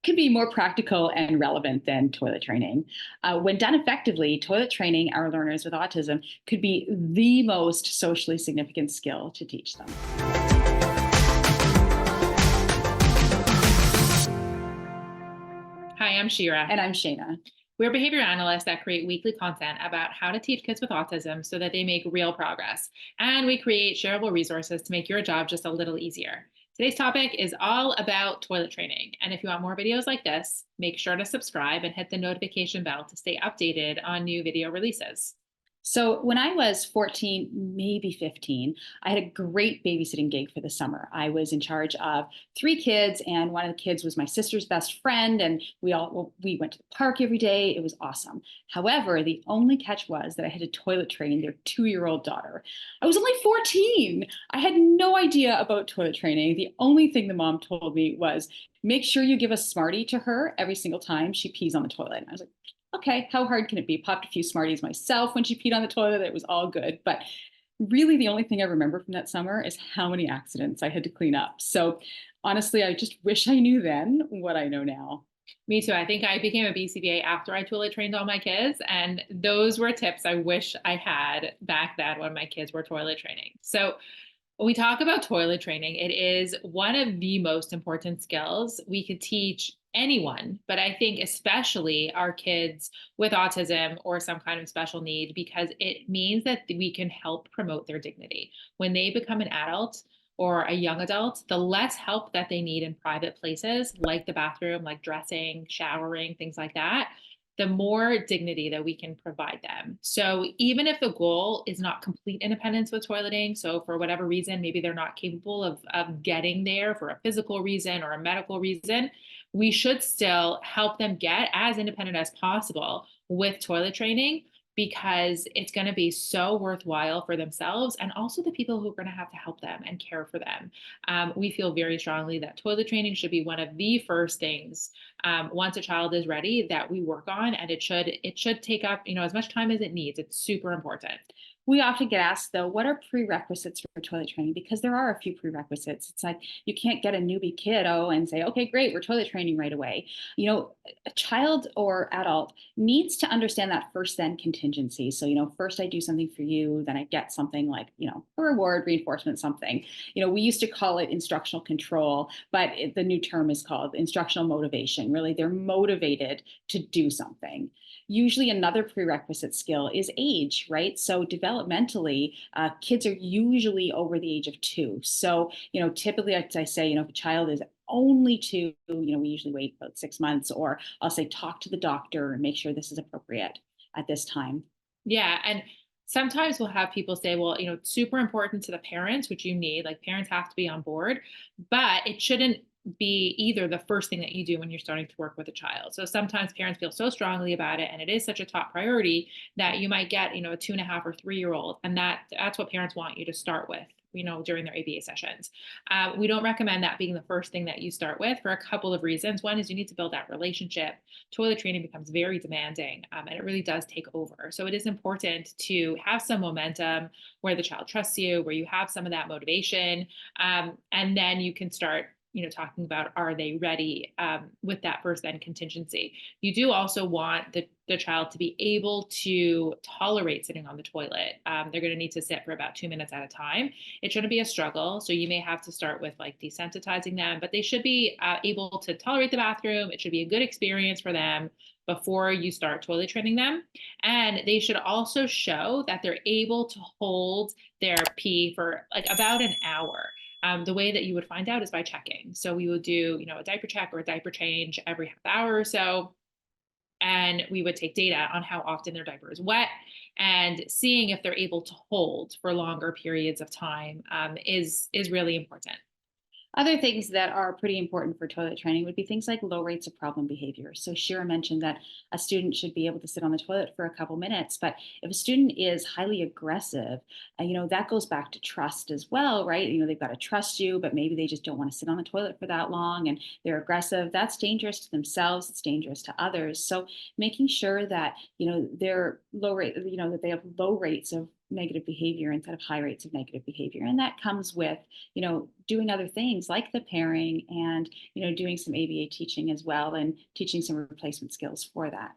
Can be more practical and relevant than toilet training. When done effectively, toilet training our learners with autism could be the most socially significant skill to teach them. Hi, I'm Shira. And I'm Shayna. We're behavior analysts that create weekly content about how to teach kids with autism so that they make real progress. And we create shareable resources to make your job just a little easier. Today's topic is all about toilet training. And if you want more videos like this, make sure to subscribe and hit the notification bell to stay updated on new video releases. So when I was 14, maybe 15, I had a great babysitting gig for the summer. I was in charge of three kids, and one of the kids was my sister's best friend, and we went to the park every day. It was awesome. However, the only catch was that I had to toilet train their 2-year-old daughter. I was only 14. I had no idea about toilet training. The only thing the mom told me was, make sure you give a Smartie to her every single time she pees on the toilet. And I was like, okay, how hard can it be? Popped a few Smarties myself when she peed on the toilet. It was all good. But really, the only thing I remember from that summer is how many accidents I had to clean up. So honestly, I just wish I knew then what I know now. Me too. I think I became a BCBA after I toilet trained all my kids. And those were tips I wish I had back then when my kids were toilet training. So when we talk about toilet training, it is one of the most important skills we could teach anyone, but I think especially our kids with autism or some kind of special need, because it means that we can help promote their dignity. When they become an adult or a young adult, the less help that they need in private places, like the bathroom, like dressing, showering, things like that, the more dignity that we can provide them. So even if the goal is not complete independence with toileting, so for whatever reason, maybe they're not capable of getting there for a physical reason or a medical reason, we should still help them get as independent as possible with toilet training, because it's going to be so worthwhile for themselves and also the people who are going to have to help them and care for them. We feel very strongly that toilet training should be one of the first things, once a child is ready, that we work on, and it should take up as much time as it needs. It's super important. We often get asked, though, what are prerequisites for toilet training? Because there are a few prerequisites. It's like you can't get a newbie kiddo and say, okay, great, we're toilet training right away. A child or adult needs to understand that first then contingency. So, first I do something for you, then I get something like, a reward, reinforcement, something. We used to call it instructional control, but the new term is called instructional motivation. Really, they're motivated to do something. Usually another prerequisite skill is age, right? So developmentally, kids are usually over the age of 2. So, typically I say, if a child is only 2, we usually wait about 6 months, or I'll say, talk to the doctor and make sure this is appropriate at this time. Yeah. And sometimes we'll have people say, well, it's super important to the parents, which you need, like parents have to be on board, but it shouldn't be either the first thing that you do when you're starting to work with a child. So sometimes parents feel so strongly about it and it is such a top priority that you might get, a 2.5 or 3 year old. And that's what parents want you to start with, during their ABA sessions. We don't recommend that being the first thing that you start with for a couple of reasons. One is you need to build that relationship. Toilet training becomes very demanding, and it really does take over. So it is important to have some momentum where the child trusts you, where you have some of that motivation, and then you can start talking about, are they ready, with that first then contingency. You do also want the child to be able to tolerate sitting on the toilet. They're going to need to sit for about 2 minutes at a time. It shouldn't be a struggle. So you may have to start with like desensitizing them, but they should be able to tolerate the bathroom. It should be a good experience for them before you start toilet training them. And they should also show that they're able to hold their pee for like about an hour. The way that you would find out is by checking. So we would do, a diaper check or a diaper change every half hour or so. And we would take data on how often their diaper is wet, and seeing if they're able to hold for longer periods of time, is really important. Other things that are pretty important for toilet training would be things like low rates of problem behavior. So Shira mentioned that a student should be able to sit on the toilet for a couple minutes, but if a student is highly aggressive, that goes back to trust as well, right? They've got to trust you, but maybe they just don't want to sit on the toilet for that long and they're aggressive. That's dangerous to themselves. It's dangerous to others. So making sure that, they're low rate, that they have low rates of negative behavior instead of high rates of negative behavior. And that comes with, doing other things like the pairing and, doing some ABA teaching as well and teaching some replacement skills for that.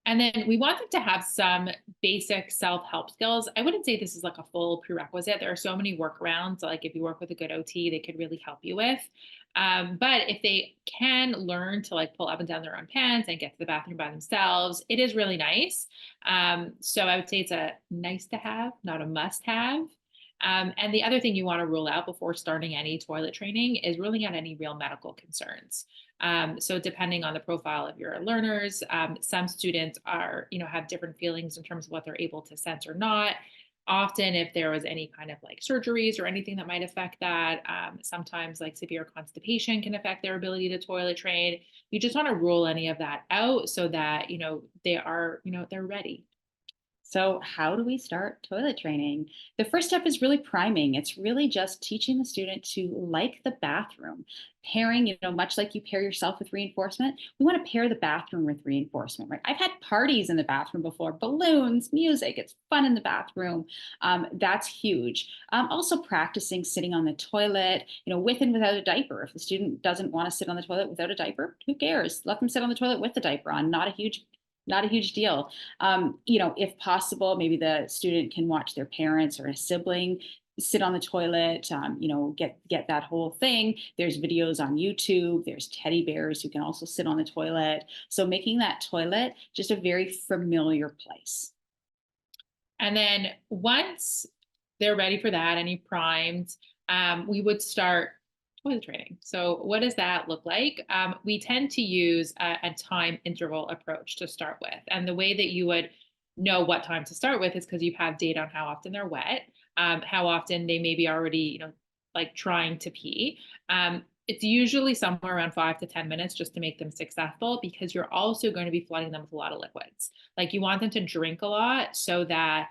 And then we want them to have some basic self-help skills. I wouldn't say this is like a full prerequisite. There are so many workarounds. Like if you work with a good OT, they could really help you with. But if they can learn to like pull up and down their own pants and get to the bathroom by themselves, it is really nice. So I would say it's a nice to have, not a must have. And the other thing you want to rule out before starting any toilet training is ruling out any real medical concerns. So depending on the profile of your learners, some students are, have different feelings in terms of what they're able to sense or not. Often, if there was any kind of like surgeries or anything that might affect that, sometimes like severe constipation can affect their ability to toilet train. You just want to rule any of that out so that, they are, they're ready. So, how do we start toilet training? The first step is really priming. It's really just teaching the student to like the bathroom. Pairing, much like you pair yourself with reinforcement, we want to pair the bathroom with reinforcement, right? I've had parties in the bathroom before, balloons, music, it's fun in the bathroom. That's huge. Also, practicing sitting on the toilet, with and without a diaper. If the student doesn't want to sit on the toilet without a diaper, who cares? Let them sit on the toilet with the diaper on. Not a huge deal. If possible, maybe the student can watch their parents or a sibling sit on the toilet, get that whole thing. There's videos on YouTube. There's teddy bears who can also sit on the toilet. So making that toilet just a very familiar place. And then once they're ready for that and you primed, we would start toilet training. So what does that look like? We tend to use a time interval approach to start with. And the way that you would know what time to start with is because you have data on how often they're wet, how often they may be already, like trying to pee. It's usually somewhere around 5 to 10 minutes just to make them successful because you're also going to be flooding them with a lot of liquids. Like you want them to drink a lot so that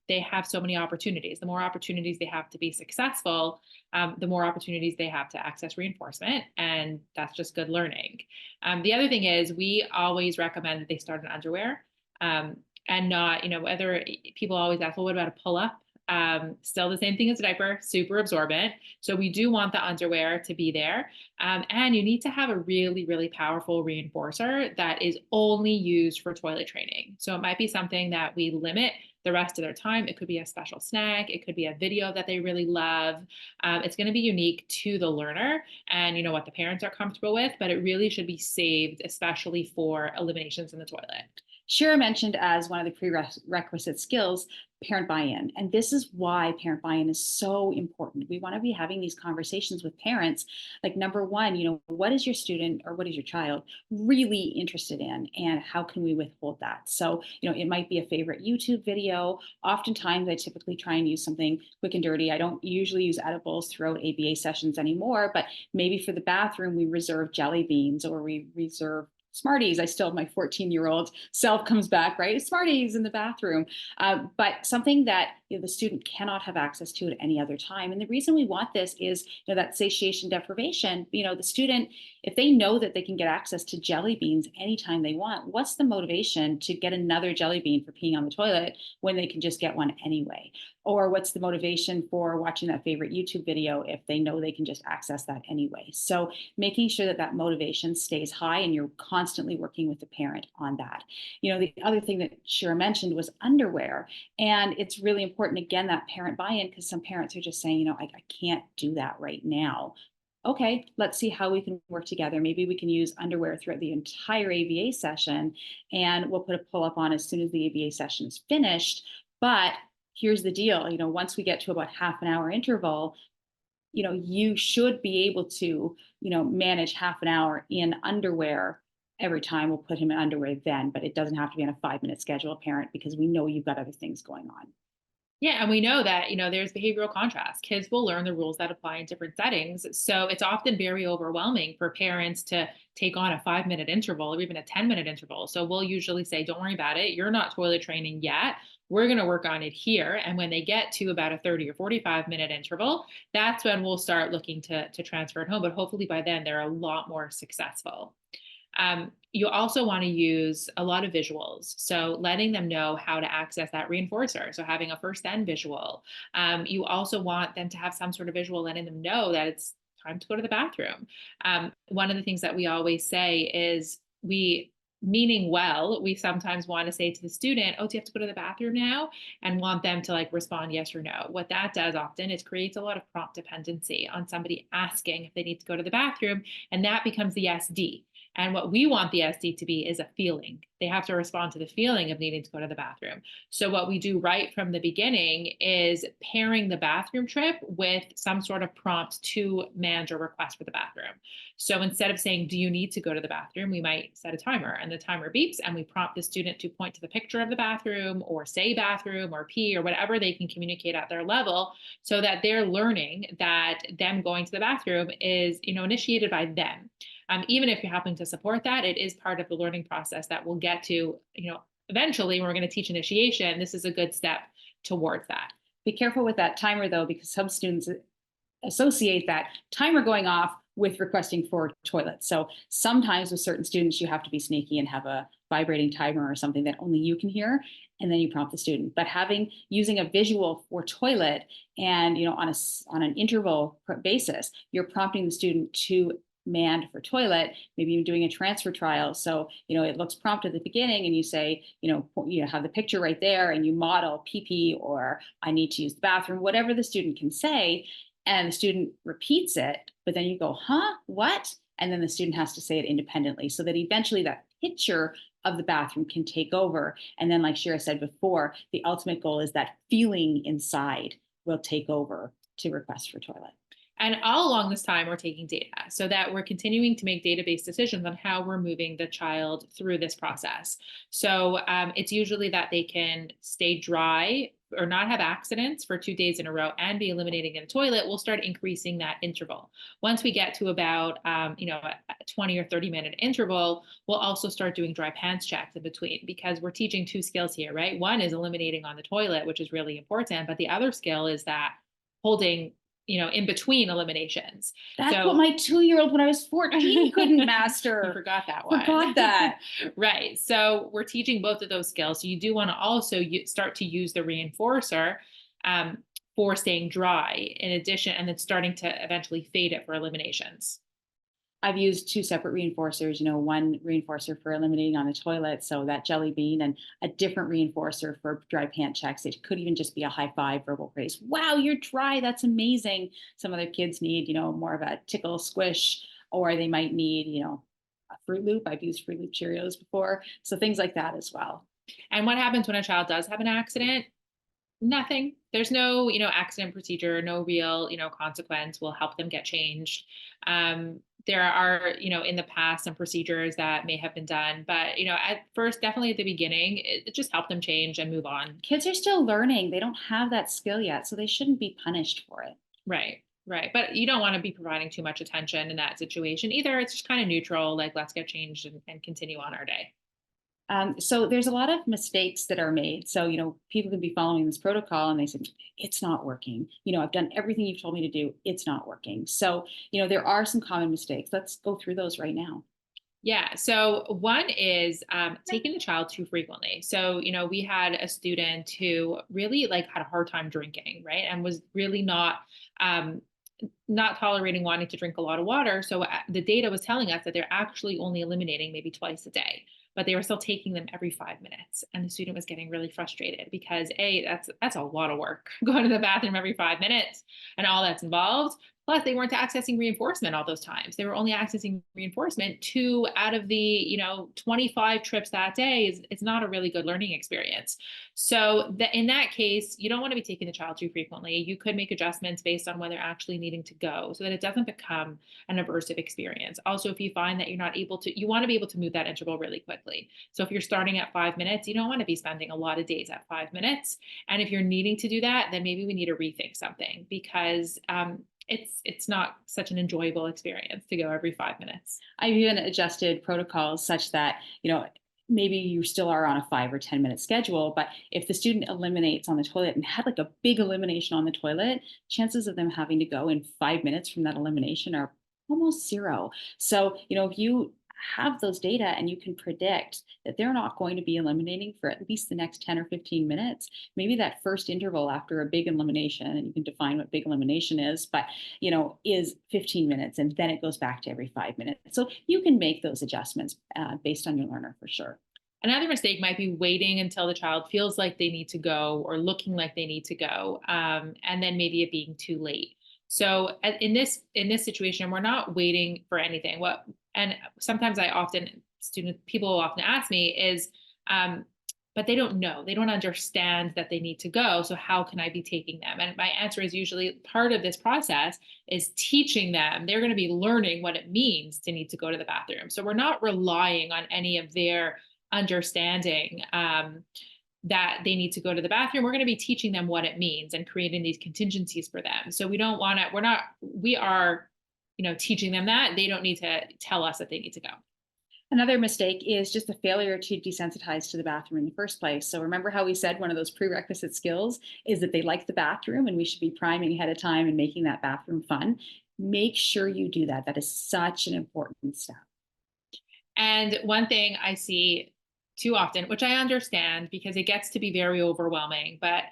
they have so many opportunities. The more opportunities they have to be successful, the more opportunities they have to access reinforcement. And that's just good learning. The other thing is we always recommend that they start in underwear and not, whether people always ask, well, what about a pull-up? Still the same thing as a diaper, super absorbent. So we do want the underwear to be there. And you need to have a really, really powerful reinforcer that is only used for toilet training. So it might be something that we limit the rest of their time. It could be a special snack. It could be a video that they really love. It's going to be unique to the learner and what the parents are comfortable with, but it really should be saved, especially for eliminations in the toilet. Shira mentioned as one of the prerequisite skills, parent buy-in. And this is why parent buy-in is so important. We want to be having these conversations with parents. Like number one, what is your student or what is your child really interested in? And how can we withhold that? So, it might be a favorite YouTube video. Oftentimes I typically try and use something quick and dirty. I don't usually use edibles throughout ABA sessions anymore, but maybe for the bathroom, we reserve jelly beans or we reserve Smarties. I still have my 14-year-old self comes back, right? Smarties in the bathroom. But something that the student cannot have access to at any other time. And the reason we want this is that satiation deprivation. The student, if they know that they can get access to jelly beans anytime they want, what's the motivation to get another jelly bean for peeing on the toilet when they can just get one anyway? Or what's the motivation for watching that favorite YouTube video if they know they can just access that anyway? So making sure that that motivation stays high and you're constantly working with the parent on that. The other thing that Shira mentioned was underwear. And it's really important, again, that parent buy-in, because some parents are just saying, I can't do that right now. Okay, let's see how we can work together. Maybe we can use underwear throughout the entire ABA session, and we'll put a pull-up on as soon as the ABA session is finished. But here's the deal, once we get to about half an hour interval, you should be able to, manage half an hour in underwear every time. We'll put him in underwear then, but it doesn't have to be on a 5-minute schedule, parent, because we know you've got other things going on. Yeah, and we know that, there's behavioral contrast. Kids will learn the rules that apply in different settings. So it's often very overwhelming for parents to take on a 5-minute interval or even a 10-minute interval. So we'll usually say, don't worry about it. You're not toilet training yet. We're going to work on it here. And when they get to about a 30 or 45-minute interval, that's when we'll start looking to transfer it home. But hopefully by then they're a lot more successful. You also want to use a lot of visuals. So letting them know how to access that reinforcer. So having a first then visual. You also want them to have some sort of visual letting them know that it's time to go to the bathroom. One of the things that we always say is meaning well, we sometimes want to say to the student, oh, do you have to go to the bathroom now? And want them to like respond yes or no. What that does often is creates a lot of prompt dependency on somebody asking if they need to go to the bathroom. And that becomes the SD. And what we want the SD to be is a feeling. They have to respond to the feeling of needing to go to the bathroom. So, what we do right from the beginning is pairing the bathroom trip with some sort of prompt to manage a request for the bathroom. So, instead of saying, do you need to go to the bathroom? We might set a timer and the timer beeps and we prompt the student to point to the picture of the bathroom or say bathroom or pee or whatever they can communicate at their level so that they're learning that them going to the bathroom is, initiated by them. Even if you're helping to support that, it is part of the learning process that we'll get to, eventually when we're going to teach initiation, this is a good step towards that. Be careful with that timer though, because some students associate that timer going off with requesting for toilets. So sometimes with certain students, you have to be sneaky and have a vibrating timer or something that only you can hear, and then you prompt the student. But using a visual for toilet and on an interval basis, you're prompting the student to manned for toilet, maybe you're doing a transfer trial. So, it looks prompt at the beginning and you say, have the picture right there and you model PP or I need to use the bathroom, whatever the student can say. And the student repeats it, but then you go, huh, what? And then the student has to say it independently so that eventually that picture of the bathroom can take over. And then like Shira said before, the ultimate goal is that feeling inside will take over to request for toilet. And all along this time, we're taking data so that we're continuing to make data-based decisions on how we're moving the child through this process. So it's usually that they can stay dry or not have accidents for 2 days in a row and be eliminating in a toilet. We'll start increasing that interval. Once we get to about, a 20 or 30-minute interval, we'll also start doing dry pants checks in between because we're teaching 2 skills here, right? One is eliminating on the toilet, which is really important. But the other skill is that holding in between eliminations. That's what my 2-year-old when I was 14 couldn't master. You forgot that one. Forgot that. Right. So we're teaching both of those skills. So you do want to also start to use the reinforcer for staying dry in addition, and then starting to eventually fade it for eliminations. I've used 2 separate reinforcers, one reinforcer for eliminating on the toilet, so that jelly bean, and a different reinforcer for dry pant checks. It could even just be a high five, verbal praise. Wow, you're dry. That's amazing. Some other kids need, more of a tickle squish, or they might need, a Fruit Loop. I've used Fruit Loop Cheerios before. So things like that as well. And what happens when a child does have an accident? Nothing. There's no, accident procedure, no real, consequence. Will help them get changed. There are, in the past, some procedures that may have been done, but, at first, definitely at the beginning, it just helped them change and move on. Kids are still learning. They don't have that skill yet, so they shouldn't be punished for it. Right. Right. But you don't want to be providing too much attention in that situation either. It's just kind of neutral, like let's get changed and continue on our day. So there's a lot of mistakes that are made. So, people can be following this protocol and they say, it's not working. I've done everything you've told me to do. It's not working. So, there are some common mistakes. Let's go through those right now. Yeah. So one is taking the child too frequently. So, we had a student who really had a hard time drinking, right? And was really not tolerating wanting to drink a lot of water. So the data was telling us that they're actually only eliminating maybe twice a day, but they were still taking them every 5 minutes. And the student was getting really frustrated because that's a lot of work going to the bathroom every 5 minutes and all that's involved. Plus, they weren't accessing reinforcement all those times. They were only accessing reinforcement 2 out of the 25 trips that day. It's not a really good learning experience. So in that case, you don't want to be taking the child too frequently. You could make adjustments based on when they're actually needing to go so that it doesn't become an aversive experience. Also, if you find that you're not able to, you want to be able to move that interval really quickly. So if you're starting at 5 minutes, you don't want to be spending a lot of days at 5 minutes. And if you're needing to do that, then maybe we need to rethink something because it's not such an enjoyable experience to go every 5 minutes. I've even adjusted protocols such that, maybe you still are on a 5 or 10-minute schedule, but if the student eliminates on the toilet and had a big elimination on the toilet, chances of them having to go in 5 minutes from that elimination are almost zero. So, if you have those data and you can predict that they're not going to be eliminating for at least the next 10 or 15 minutes, maybe that first interval after a big elimination, and you can define what big elimination is, but is 15 minutes, and then it goes back to every 5 minutes. So you can make those adjustments based on your learner for sure. Another mistake might be waiting until the child feels like they need to go or looking like they need to go, and then maybe it being too late. So in this situation, we're not waiting for anything. What and sometimes people will often ask me is, but they don't know, they don't understand that they need to go. So how can I be taking them? And my answer is usually part of this process is teaching them. They're going to be learning what it means to need to go to the bathroom. So we're not relying on any of their understanding that they need to go to the bathroom. We're going to be teaching them what it means and creating these contingencies for them. So we are, teaching them that they don't need to tell us that they need to go. Another mistake is just a failure to desensitize to the bathroom in the first place. So remember how we said one of those prerequisite skills is that they like the bathroom, and we should be priming ahead of time and making that bathroom fun. Make sure you do that. That is such an important step. And one thing I see too often, which I understand because it gets to be very overwhelming, but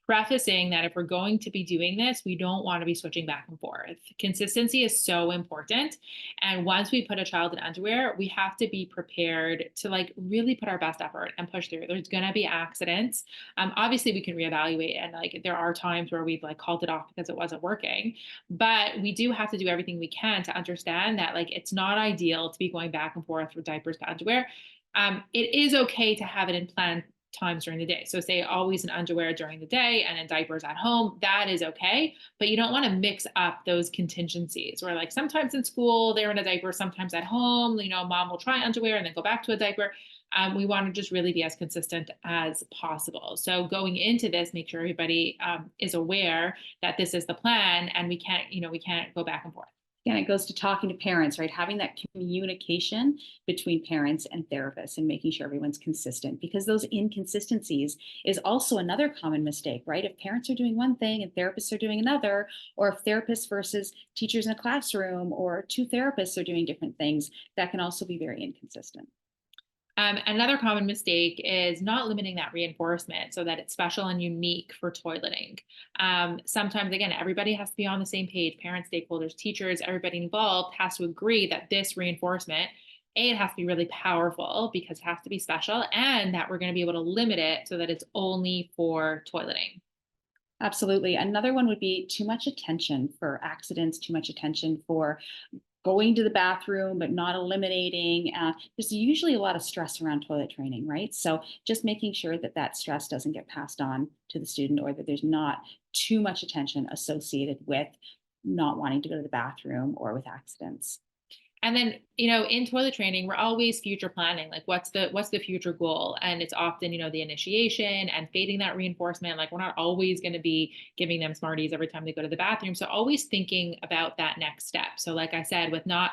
prefacing that if we're going to be doing this, we don't want to be switching back and forth. Consistency is so important. And once we put a child in underwear, we have to be prepared to like really put our best effort and push through. There's going to be accidents. Obviously, we can reevaluate, and like there are times where we've like called it off because it wasn't working. But we do have to do everything we can to understand that like it's not ideal to be going back and forth from diapers to underwear. It is okay to have it in planned times during the day. So say always in underwear during the day and in diapers at home, that is okay. But you don't want to mix up those contingencies where like sometimes in school they're in a diaper, sometimes at home, mom will try underwear and then go back to a diaper. We want to just really be as consistent as possible. So going into this, make sure everybody is aware that this is the plan and we can't go back and forth. And it goes to talking to parents, right? Having that communication between parents and therapists and making sure everyone's consistent, because those inconsistencies is also another common mistake, right? If parents are doing one thing and therapists are doing another, or if therapists versus teachers in a classroom or two therapists are doing different things, that can also be very inconsistent. Another common mistake is not limiting that reinforcement so that it's special and unique for toileting. Sometimes, again, everybody has to be on the same page. Parents, stakeholders, teachers, everybody involved has to agree that this reinforcement, it has to be really powerful because it has to be special, and that we're going to be able to limit it so that it's only for toileting. Absolutely. Another one would be too much attention for accidents, too much attention for going to the bathroom, but not eliminating. There's usually a lot of stress around toilet training, right? So just making sure that that stress doesn't get passed on to the student, or that there's not too much attention associated with not wanting to go to the bathroom or with accidents. And then, in toilet training, we're always future planning. Like what's the future goal? And it's often, the initiation and fading that reinforcement. Like we're not always going to be giving them Smarties every time they go to the bathroom. So always thinking about that next step. So like I said, with not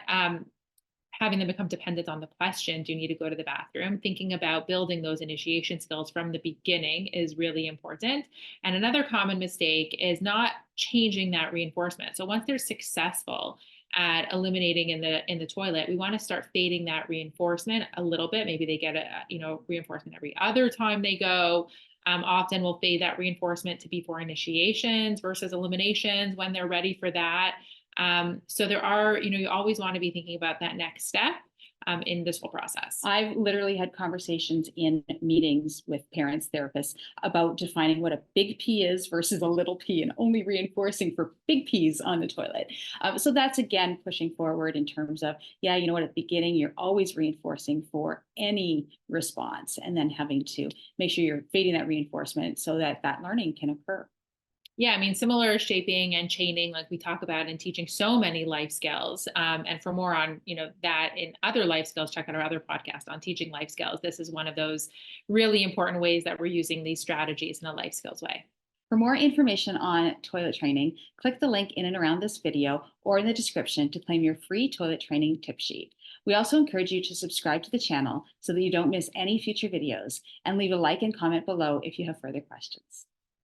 having them become dependent on the question, do you need to go to the bathroom? Thinking about building those initiation skills from the beginning is really important. And another common mistake is not changing that reinforcement. So once they're successful at eliminating in the toilet, we want to start fading that reinforcement a little bit. Maybe they get a reinforcement every other time they go. Often we'll fade that reinforcement to be for initiations versus eliminations when they're ready for that. So there are, you always want to be thinking about that next step in this whole process. I've literally had conversations in meetings with parents, therapists about defining what a big P is versus a little p, and only reinforcing for big P's on the toilet. So that's again pushing forward in terms of, at the beginning, you're always reinforcing for any response, and then having to make sure you're fading that reinforcement so that that learning can occur. Yeah, I mean, similar shaping and chaining, like we talk about in teaching so many life skills. And for more on, that in other life skills, check out our other podcast on teaching life skills. This is one of those really important ways that we're using these strategies in a life skills way. For more information on toilet training, click the link in and around this video or in the description to claim your free toilet training tip sheet. We also encourage you to subscribe to the channel so that you don't miss any future videos, and leave a like and comment below if you have further questions.